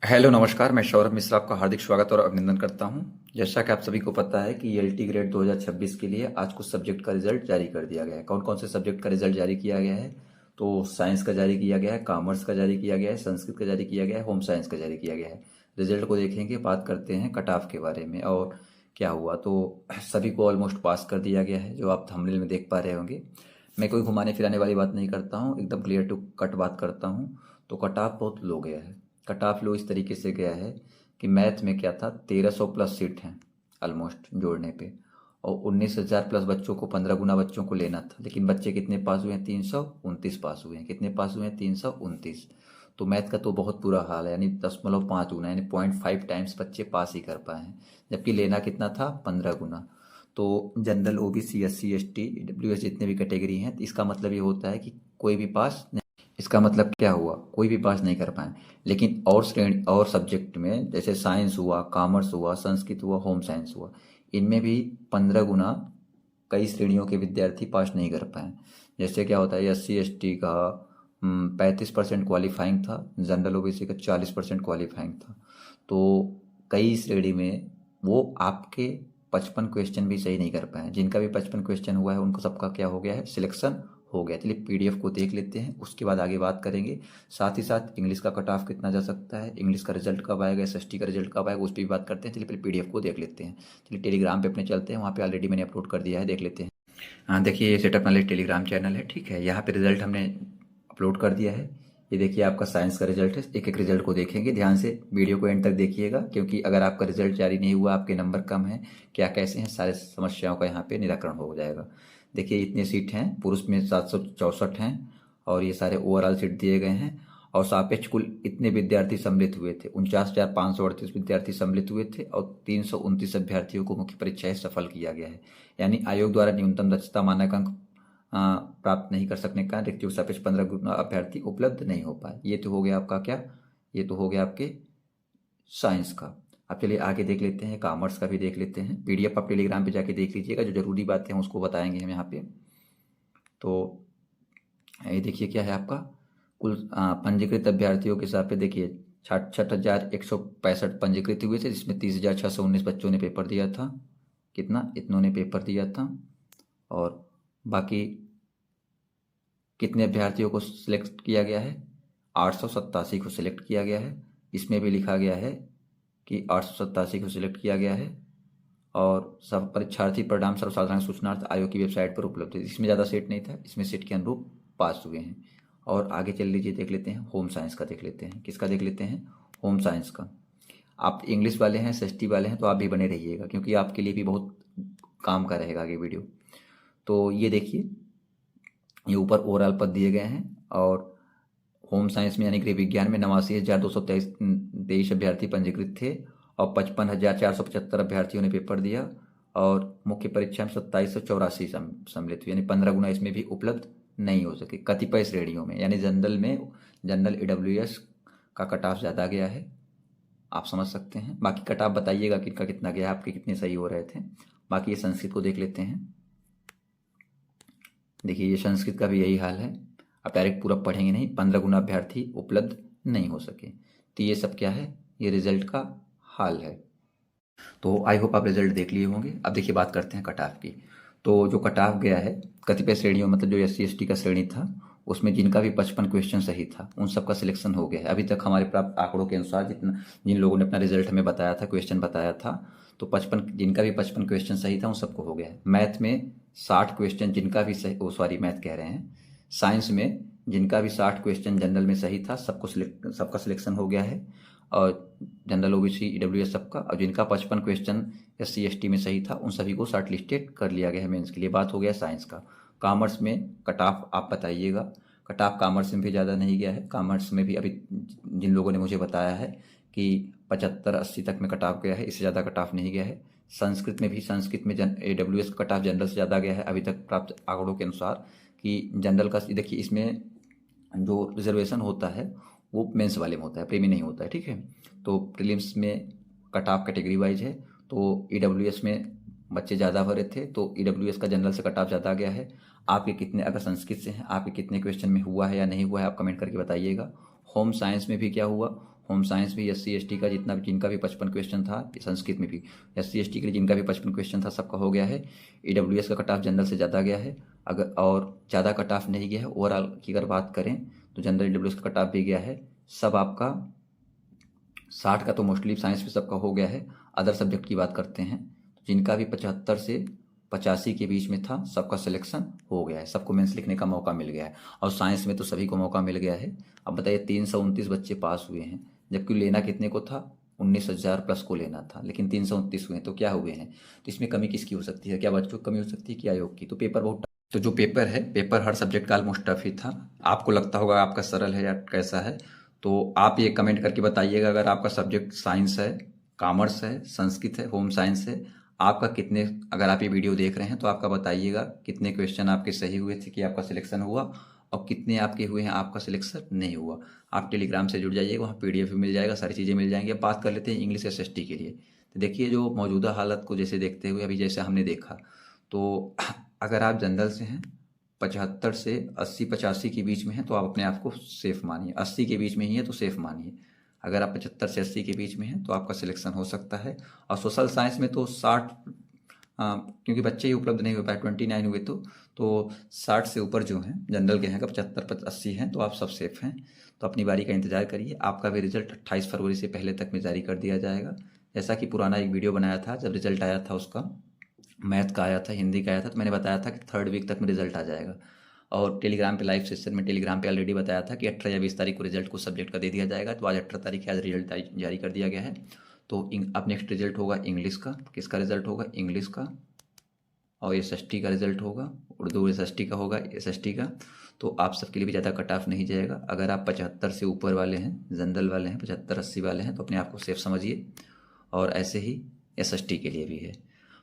Hello नमस्कार, मैं सौरभ मिश्रा आपका हार्दिक स्वागत और अभिनंदन करता हूं। जैसा कि आप सभी को पता है कि एलटी ग्रेड 2026 के लिए आज कुछ सब्जेक्ट का रिजल्ट जारी कर दिया गया है। कौन कौन से सब्जेक्ट का रिजल्ट जारी किया गया है? तो साइंस का जारी किया गया है, कॉमर्स का जारी किया गया है, संस्कृत का जारी किया गया है, होम साइंस का जारी किया गया है। रिजल्ट को देखेंगे, बात करते हैं कट ऑफ के बारे में और क्या हुआ। तो सभी को ऑलमोस्ट पास कर दिया गया है, जो आप थंबनेल में देख पा रहे होंगे। मैं कोई घुमाने फिराने वाली बात नहीं करता हूँ, एकदम क्लियर टू कट बात करता हूँ। तो कट ऑफ बहुत लो गया है। कट ऑफ लो इस तरीके से गया है कि मैथ में क्या था, 1300 प्लस सीट हैं ऑलमोस्ट जोड़ने पे, और 19,000 प्लस बच्चों को, 15 गुना बच्चों को लेना था। लेकिन बच्चे कितने पास हुए हैं? 329 पास हुए हैं। कितने पास हुए हैं? 329। तो मैथ का तो बहुत बुरा हाल है, यानी 0.5 गुना, यानी 0.5 टाइम्स बच्चे पास ही कर पाए हैं। जबकि लेना कितना था? 15 गुना। तो general, OBC, SC, ST, EWS जितने भी कैटेगरी हैं, इसका मतलब ये होता है कि कोई भी पास नहीं। इसका मतलब क्या हुआ? कोई भी पास नहीं कर पाए। लेकिन और श्रेणी और सब्जेक्ट में, जैसे साइंस हुआ, कॉमर्स हुआ, संस्कृत हुआ, होम साइंस हुआ, इनमें भी 15 गुना कई श्रेणियों के विद्यार्थी पास नहीं कर पाए। जैसे क्या होता है, एससी एसटी का 35% क्वालिफाइंग था, जनरल ओबीसी का 40% क्वालिफाइंग था। तो कई श्रेणी में वो आपके 55 क्वेश्चन भी सही नहीं कर पाए। जिनका भी 55 क्वेश्चन हुआ है उनको सबका क्या हो गया है? सिलेक्शन हो गया। चलिए पीडीएफ को देख लेते हैं, उसके बाद आगे बात करेंगे। साथ ही साथ इंग्लिश का कट ऑफ कितना जा सकता है, इंग्लिश का रिजल्ट कब आएगा, एसएसटी का रिजल्ट कब आएगा, उस पर भी बात करते हैं। चलिए पहले पीडीएफ को देख लेते हैं। चलिए टेलीग्राम पे अपने चलते हैं, वहाँ पे ऑलरेडी मैंने अपलोड कर दिया है, देख लेते हैं। हाँ देखिए, ये सेटअप नॉलेज टेलीग्राम चैनल है, ठीक है। यहाँ पे रिजल्ट हमने अपलोड कर दिया है। ये देखिए आपका साइंस का रिजल्ट है। एक एक रिजल्ट को देखेंगे ध्यान से, वीडियो को एंड तक देखिएगा, क्योंककि अगर आपका रिजल्ट जारी नहीं हुआ, आपके नंबर कम हैं, क्या कैसे हैं, सारे समस्याओं का यहाँ पे निराकरण हो जाएगा। देखिए इतने सीट हैं, पुरुष में 764 हैं, और ये सारे ओवरऑल सीट दिए गए हैं। और सापेक्ष कुल इतने विद्यार्थी सम्मिलित हुए थे, 49,538 विद्यार्थी सम्मिलित हुए थे, और 329 अभ्यर्थियों को मुख्य परीक्षाएं सफल किया गया है। यानी आयोग द्वारा न्यूनतम दक्षता मानक अंक प्राप्त नहीं कर सकने का रिक्तियों सापेक्ष 15 गुना अभ्यर्थी उपलब्ध नहीं हो पाए। ये तो हो गया आपका क्या? ये तो हो गया आपके साइंस का। अब चलिए आगे देख लेते हैं, कॉमर्स का भी देख लेते हैं। पीडीएफ आप टेलीग्राम पे जाके देख लीजिएगा, जो जरूरी बातें हैं उसको बताएंगे हम यहाँ पे। तो ये देखिए क्या है आपका कुल पंजीकृत अभ्यर्थियों के हिसाब पे देखिए, 66,165 पंजीकृत हुए थे, जिसमें 30,619 बच्चों ने पेपर दिया था। कितना? इतनों ने पेपर दिया था। और बाकी कितने अभ्यर्थियों को सिलेक्ट किया गया है? 887 को सिलेक्ट किया गया है। इसमें भी लिखा गया है कि 887 को सिलेक्ट किया गया है, और सब परीक्षार्थी परिणाम सर्वसाधारण सूचनार्थ आयोग की वेबसाइट पर उपलब्ध है। इसमें ज़्यादा सेट नहीं था, इसमें सेट के अनुरूप पास हुए हैं। और आगे चल लीजिए, देख लेते हैं होम साइंस का, देख लेते हैं किसका, देख लेते हैं होम साइंस का। आप इंग्लिश वाले हैं, एसटी वाले हैं, तो आप भी बने रहिएगा, क्योंकि आपके लिए भी बहुत काम का रहेगा आगे वीडियो। तो ये देखिए, ये ऊपर ओवरऑल पद दिए गए हैं। और होम साइंस में यानी गृह विज्ञान में 89,223 अभ्यर्थी पंजीकृत थे, और 55,475 अभ्यर्थियों ने पेपर दिया। और मुख्य परीक्षा में 2784 सम्मिलित हुए, यानी 15 गुना इसमें भी उपलब्ध नहीं हो सके कतिपय श्रेणियों में। यानी जनरल में, जनरल ईडब्ल्यूएस का कट ऑफ ज़्यादा गया है, आप समझ सकते हैं। बाकी कट ऑफ बताइएगा किनका कितना गया, आपके कितने सही हो रहे थे। बाकी ये संस्कृत को देख लेते हैं। देखिए ये संस्कृत का भी यही हाल है। आप डायरेक्ट पूरा पढ़ेंगे नहीं, 15 गुना अभ्यर्थी उपलब्ध नहीं हो सके। तो ये सब क्या है? ये रिजल्ट का हाल है। तो आई होप आप रिजल्ट देख लिए होंगे। अब देखिए बात करते हैं कट ऑफ की। तो जो कट ऑफ गया है कतिपय श्रेणियों, मतलब जो एससी एसटी का श्रेणी था, उसमें जिनका भी 55 क्वेश्चन सही था, उन सबका सिलेक्शन हो गया है। अभी तक हमारे प्राप्त आंकड़ों के अनुसार, जितना जिन लोगों ने अपना रिजल्ट हमें बताया था, क्वेश्चन बताया था, तो 55, जिनका भी 55 क्वेश्चन सही था उन सबको हो गया है। मैथ में 60 क्वेश्चन जिनका भी सही, ओ सॉरी मैथ कह रहे हैं, साइंस में जिनका भी 60 क्वेश्चन जनरल में सही था, सबका सिलेक्शन हो गया है। और जनरल ओबीसी ईडब्ल्यूएस सबका, और जिनका 55 क्वेश्चन एससी एसटी में सही था, उन सभी को शॉर्ट लिस्टेड कर लिया गया है मेंस के लिए। बात हो गया साइंस का। कॉमर्स में कट ऑफ आप बताइएगा। कट ऑफ कॉमर्स में भी ज़्यादा नहीं गया है। कॉमर्स में भी अभी जिन लोगों ने मुझे बताया है कि 75-80 तक में कट ऑफ गया है, इससे ज़्यादा कट ऑफ नहीं गया है। संस्कृत में भी, संस्कृत में एडब्ल्यूएस का कट ऑफ जनरल से ज़्यादा गया है अभी तक प्राप्त आंकड़ों के अनुसार। कि जनरल का देखिए, इसमें जो रिजर्वेशन होता है वो मेंस वाले में होता है, प्रीमी नहीं होता है, ठीक है। तो प्रीलिम्स में कट ऑफ कैटेगरी वाइज है। तो ईडब्ल्यूएस में बच्चे ज़्यादा भरे थे, तो ईडब्ल्यूएस का जनरल से कट ऑफ ज़्यादा गया है। आपके कितने, अगर संस्कृत से हैं, आपके कितने क्वेश्चन में हुआ है या नहीं हुआ है, आप कमेंट करके बताइएगा। होम साइंस में भी क्या हुआ? होम साइंस भी SC ST का जिनका भी 55 क्वेश्चन था, संस्कृत में भी SC ST के लिए जिनका भी 55 क्वेश्चन था सबका हो गया है। EWS का कट ऑफ जनरल से ज़्यादा गया है, अगर और ज़्यादा कट ऑफ नहीं गया है। ओवरऑल की अगर बात करें तो जनरल EWS का कट ऑफ भी गया है, सब आपका 60 का तो मोस्टली साइंस में सबका हो गया है। अदर सब्जेक्ट की बात करते हैं तो जिनका भी 75 से 85 के बीच में था सबका सिलेक्शन हो गया है, सबको मेंस लिखने का मौका मिल गया है। और साइंस में तो सभी को मौका मिल गया है। अब बताइए 329 बच्चे पास हुए हैं, जबकि लेना कितने को था, 19,000 प्लस को लेना था, लेकिन 329 हुए हैं, तो क्या हुए हैं। तो इसमें कमी किसकी हो सकती है, क्या बच्चों की कमी हो सकती है कि आयोग की। तो पेपर बहुत तो जो पेपर है, पेपर हर सब्जेक्ट का ऑलमोस्ट टफ ही था। आपको लगता होगा आपका सरल है या कैसा है, तो आप ये कमेंट करके बताइएगा। अगर आपका सब्जेक्ट साइंस है, कॉमर्स है, संस्कृत है, होम साइंस है, आपका कितने, अगर आप ये वीडियो देख रहे हैं तो आपका बताइएगा कितने क्वेश्चन आपके सही हुए थे कि आपका सिलेक्शन हुआ, और कितने आपके हुए हैं आपका सिलेक्शन नहीं हुआ। आप टेलीग्राम से जुड़ जाइएगा, वहाँ PDF भी मिल जाएगा, सारी चीज़ें मिल जाएंगी। अब बात कर लेते हैं इंग्लिश SST के लिए। तो देखिए जो मौजूदा हालत को जैसे देखते हुए अभी जैसे हमने देखा, तो अगर आप जनरल से हैं 75 से 80 85 के बीच में है तो आप अपने आप को सेफ मानिए, 80 के बीच में ही है तो सेफ मानिए। अगर आप 75 से 80 के बीच में हैं तो आपका सिलेक्शन हो सकता है। और सोशल साइंस में तो 60, क्योंकि बच्चे ही उपलब्ध नहीं हो पाए, 29 हुए तो 60 से ऊपर जो हैं जनरल के हैं, अगर 75 80 हैं तो आप सब सेफ हैं। तो अपनी बारी का इंतजार करिए, आपका भी रिजल्ट 28 फरवरी से पहले तक में जारी कर दिया जाएगा। जैसा कि पुराना एक वीडियो बनाया था, जब रिजल्ट आया था उसका, मैथ का आया था, हिंदी का आया था, तो मैंने बताया था कि 3rd वीक तक में रिजल्ट आ जाएगा। और टेलीग्राम पे लाइव सेशन में टेलीग्राम पे ऑलरेडी बताया था कि 18 या 20 तारीख को रिजल्ट कुछ सब्जेक्ट का दे दिया जाएगा। तो आज 18 तारीख है, आज रिजल्ट जारी कर दिया गया है। तो अब नेक्स्ट रिजल्ट होगा इंग्लिश का। किसका रिजल्ट होगा, इंग्लिश का। और SST का रिजल्ट होगा, उर्दू SST का होगा, SST का। तो आप सबके लिए भी ज़्यादा कट ऑफ नहीं जाएगा। अगर आप 75 से ऊपर वाले हैं, जनरल वाले हैं, 75 80 वाले हैं, तो अपने आप को सेफ समझिए। और ऐसे ही SST के लिए भी है।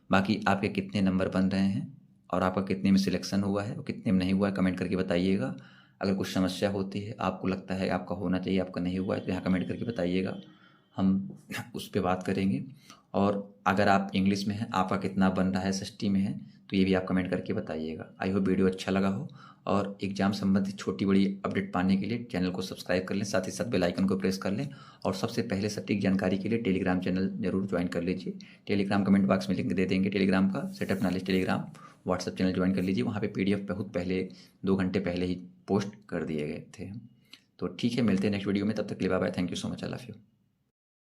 बाकी आपके कितने नंबर बन रहे हैं और आपका कितने में सिलेक्शन हुआ है और कितने में नहीं हुआ है, कमेंट करके बताइएगा। अगर कुछ समस्या होती है, आपको लगता है आपका होना चाहिए, आपका नहीं हुआ है, तो यहाँ कमेंट करके बताइएगा, हम उस पर बात करेंगे। और अगर आप इंग्लिश में हैं, आपका कितना बन रहा है, SST में है, तो ये भी आप कमेंट करके बताइएगा। आई होप वीडियो अच्छा लगा हो। और एग्जाम संबंधित छोटी बड़ी अपडेट पाने के लिए चैनल को सब्सक्राइब कर लें, साथ ही साथ बेल आइकन को प्रेस कर लें। और सबसे पहले सटीक जानकारी के लिए टेलीग्राम चैनल जरूर ज्वाइन कर लीजिए। टेलीग्राम कमेंट बॉक्स में लिंक दे देंगे टेलीग्राम का, setup knowledge Telegram. WhatsApp channel join कर लीजिए, वहाँ पे PDF बहुत पहले 2 घंटे पहले ही पोस्ट कर दिए गए थे। तो ठीक है, मिलते हैं नेक्स्ट वीडियो में, तब तक के लिए bye bye, thank you so much, I love you.